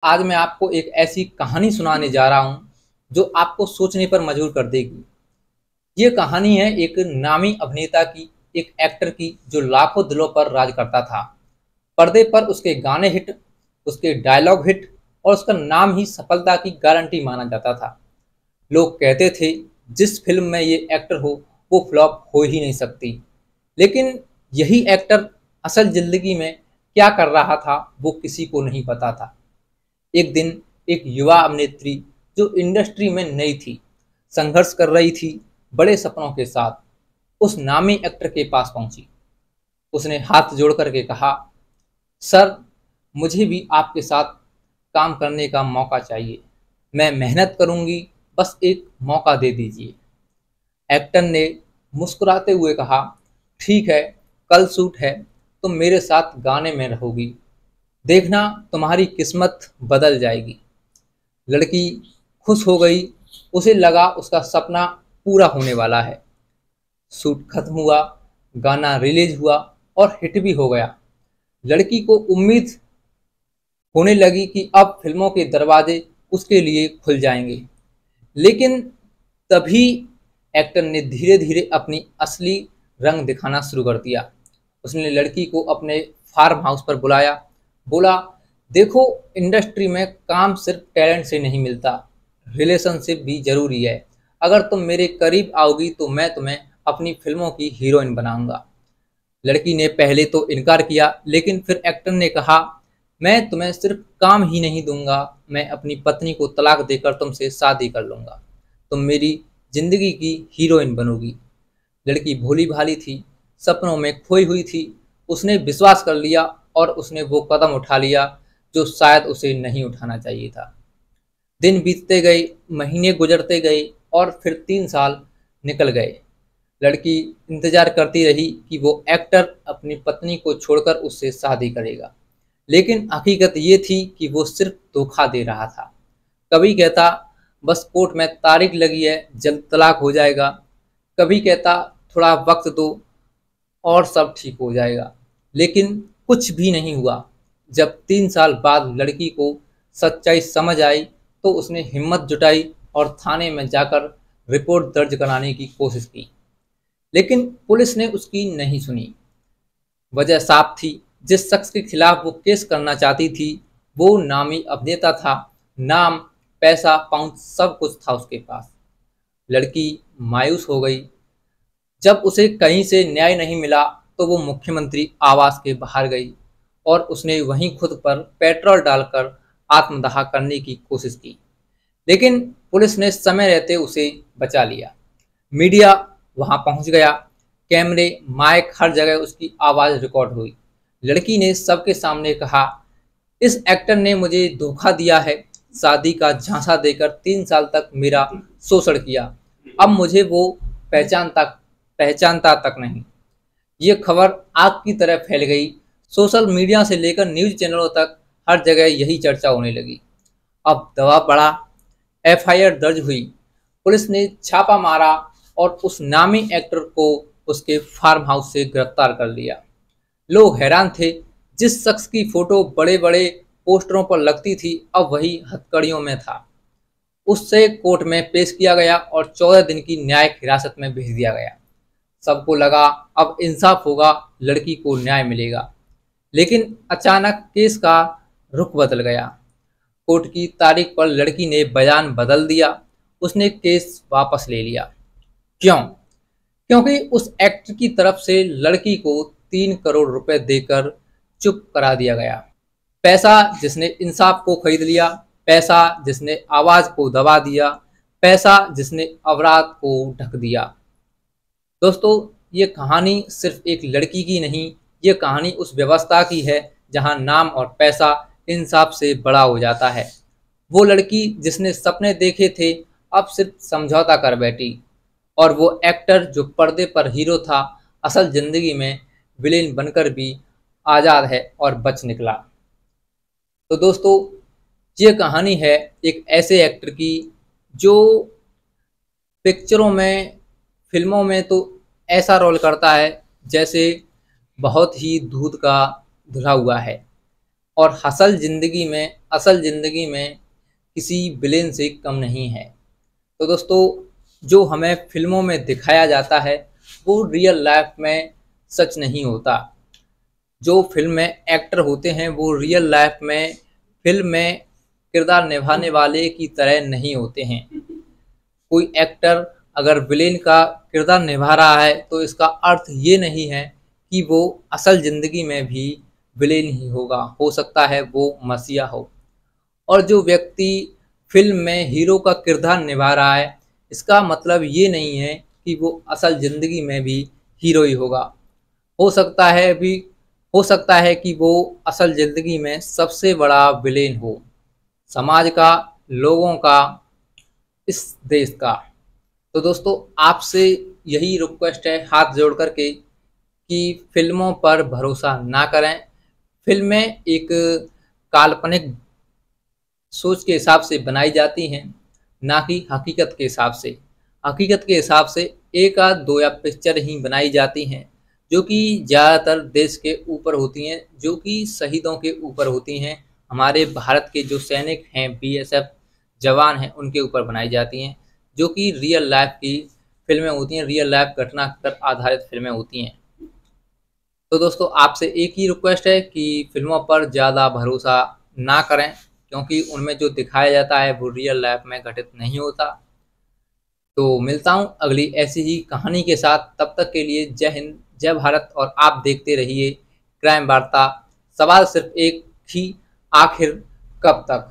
आज मैं आपको एक ऐसी कहानी सुनाने जा रहा हूँ जो आपको सोचने पर मजबूर कर देगी। ये कहानी है एक नामी अभिनेता की, एक एक्टर की जो लाखों दिलों पर राज करता था। पर्दे पर उसके गाने हिट, उसके डायलॉग हिट और उसका नाम ही सफलता की गारंटी माना जाता था। लोग कहते थे जिस फिल्म में ये एक्टर हो वो फ्लॉप हो ही नहीं सकती। लेकिन यही एक्टर असल जिंदगी में क्या कर रहा था वो किसी को नहीं पता था। एक दिन एक युवा अभिनेत्री जो इंडस्ट्री में नई थी, संघर्ष कर रही थी बड़े सपनों के साथ, उस नामी एक्टर के पास पहुंची। उसने हाथ जोड़ करके कहा, सर, मुझे भी आपके साथ काम करने का मौका चाहिए। मैं मेहनत करूंगी, बस एक मौका दे दीजिए। एक्टर ने मुस्कुराते हुए कहा, ठीक है, कल शूट है, तुम मेरे साथ गाने में रहोगी। देखना, तुम्हारी किस्मत बदल जाएगी। लड़की खुश हो गई। उसे लगा उसका सपना पूरा होने वाला है। शूट खत्म हुआ, गाना रिलीज हुआ और हिट भी हो गया। लड़की को उम्मीद होने लगी कि अब फिल्मों के दरवाजे उसके लिए खुल जाएंगे। लेकिन तभी एक्टर ने धीरे धीरे अपनी असली रंग दिखाना शुरू कर दिया। उसने लड़की को अपने फार्म हाउस पर बुलाया। बोला, देखो, इंडस्ट्री में काम सिर्फ टैलेंट से नहीं मिलता, रिलेशनशिप भी जरूरी है। अगर तुम मेरे करीब आओगी तो मैं तुम्हें अपनी फिल्मों की हीरोइन बनाऊंगा। लड़की ने पहले तो इनकार किया, लेकिन फिर एक्टर ने कहा, मैं तुम्हें सिर्फ काम ही नहीं दूंगा, मैं अपनी पत्नी को तलाक देकर तुमसे शादी कर लूंगा। तुम मेरी जिंदगी की हीरोइन बनोगी। लड़की भोली भाली थी, सपनों में खोई हुई थी। उसने विश्वास कर लिया और उसने वो कदम उठा लिया जो शायद उसे नहीं उठाना चाहिए था। दिन बीतते गए, महीने गुजरते गए और फिर 3 साल निकल गए। लड़की इंतजार करती रही कि वो एक्टर अपनी पत्नी को छोड़कर उससे शादी करेगा। लेकिन हकीकत ये थी कि वो सिर्फ धोखा दे रहा था। कभी कहता, बस कोर्ट में तारीख लगी है, जल्द तलाक हो जाएगा। कभी कहता, थोड़ा वक्त दो और सब ठीक हो जाएगा। लेकिन कुछ भी नहीं हुआ। जब 3 साल बाद लड़की को सच्चाई समझ आई तो उसने हिम्मत जुटाई और थाने में जाकर रिपोर्ट दर्ज कराने की कोशिश की। लेकिन पुलिस ने उसकी नहीं सुनी। वजह साफ थी, जिस शख्स के खिलाफ वो केस करना चाहती थी वो नामी अभिनेता था। नाम, पैसा, पाउंड सब कुछ था उसके पास। लड़की मायूस हो गई। जब उसे कहीं से न्याय नहीं मिला तो वो मुख्यमंत्री आवास के बाहर गई और उसने वहीं खुद पर पेट्रोल डालकर आत्मदाह करने की कोशिश की। लेकिन पुलिस ने समय रहते उसे बचा लिया। मीडिया वहां पहुंच गया। कैमरे, माइक, हर जगह उसकी आवाज़ रिकॉर्ड हुई। लड़की ने सबके सामने कहा, इस एक्टर ने मुझे धोखा दिया है, शादी का झांसा देकर 3 साल तक मेरा शोषण किया। अब मुझे वो पहचानता पहचानता तक नहीं। ये खबर आग की तरह फैल गई। सोशल मीडिया से लेकर न्यूज चैनलों तक हर जगह यही चर्चा होने लगी। अब दबाव बढ़ा। एफआईआर दर्ज हुई। पुलिस ने छापा मारा और उस नामी एक्टर को उसके फार्म हाउस से गिरफ्तार कर लिया। लोग हैरान थे। जिस शख्स की फोटो बड़े बड़े पोस्टरों पर लगती थी अब वही हथकड़ियों में था। उससे कोर्ट में पेश किया गया और 14 दिन की न्यायिक हिरासत में भेज दिया गया। सबको लगा अब इंसाफ होगा, लड़की को न्याय मिलेगा। लेकिन अचानक केस का रुख बदल गया। कोर्ट की तारीख पर लड़की ने बयान बदल दिया। उसने केस वापस ले लिया। क्यों? क्योंकि उस एक्टर की तरफ से लड़की को 3 करोड़ रुपए देकर चुप करा दिया गया। पैसा जिसने इंसाफ को खरीद लिया, पैसा जिसने आवाज को दबा दिया, पैसा जिसने अपराध को ढक दिया। दोस्तों, ये कहानी सिर्फ एक लड़की की नहीं, ये कहानी उस व्यवस्था की है जहां नाम और पैसा इंसाफ से बड़ा हो जाता है। वो लड़की जिसने सपने देखे थे अब सिर्फ समझौता कर बैठी, और वो एक्टर जो पर्दे पर हीरो था असल जिंदगी में विलेन बनकर भी आज़ाद है और बच निकला। तो दोस्तों, ये कहानी है एक ऐसे एक्टर की जो पिक्चरों में, फिल्मों में तो ऐसा रोल करता है जैसे बहुत ही दूध का धुला हुआ है, और असल ज़िंदगी में किसी विलेन से कम नहीं है। तो दोस्तों, जो हमें फिल्मों में दिखाया जाता है वो रियल लाइफ में सच नहीं होता। जो फिल्म में एक्टर होते हैं वो रियल लाइफ में फिल्म में किरदार निभाने वाले की तरह नहीं होते हैं। कोई एक्टर अगर विलेन का किरदार निभा रहा है तो इसका अर्थ ये नहीं है कि वो असल ज़िंदगी में भी विलेन ही होगा, हो सकता है वो मसीहा हो। और जो व्यक्ति फिल्म में हीरो का किरदार निभा रहा है, इसका मतलब ये नहीं है कि वो असल ज़िंदगी में भी हीरो ही होगा। हो सकता है कि वो असल ज़िंदगी में सबसे बड़ा विलेन हो, समाज का, लोगों का, इस देश का। तो दोस्तों, आपसे यही रिक्वेस्ट है हाथ जोड़ कर के कि फिल्मों पर भरोसा ना करें। फिल्में एक काल्पनिक सोच के हिसाब से बनाई जाती हैं, ना कि हकीकत के हिसाब से। हकीकत के हिसाब से एक आध दो या पिक्चर ही बनाई जाती हैं जो कि ज़्यादातर देश के ऊपर होती हैं, जो कि शहीदों के ऊपर होती हैं। हमारे भारत के जो सैनिक हैं, बीएसएफ जवान हैं, उनके ऊपर बनाई जाती हैं, जो कि रियल लाइफ की फिल्में होती हैं, रियल लाइफ घटना पर आधारित फिल्में होती हैं। तो दोस्तों, आपसे एक ही रिक्वेस्ट है कि फिल्मों पर ज़्यादा भरोसा ना करें, क्योंकि उनमें जो दिखाया जाता है वो रियल लाइफ में घटित नहीं होता। तो मिलता हूँ अगली ऐसी ही कहानी के साथ, तब तक के लिए जय हिंद, जय भारत। और आप देखते रहिए क्राइम वार्ता। सवाल सिर्फ एक ही, आखिर कब तक।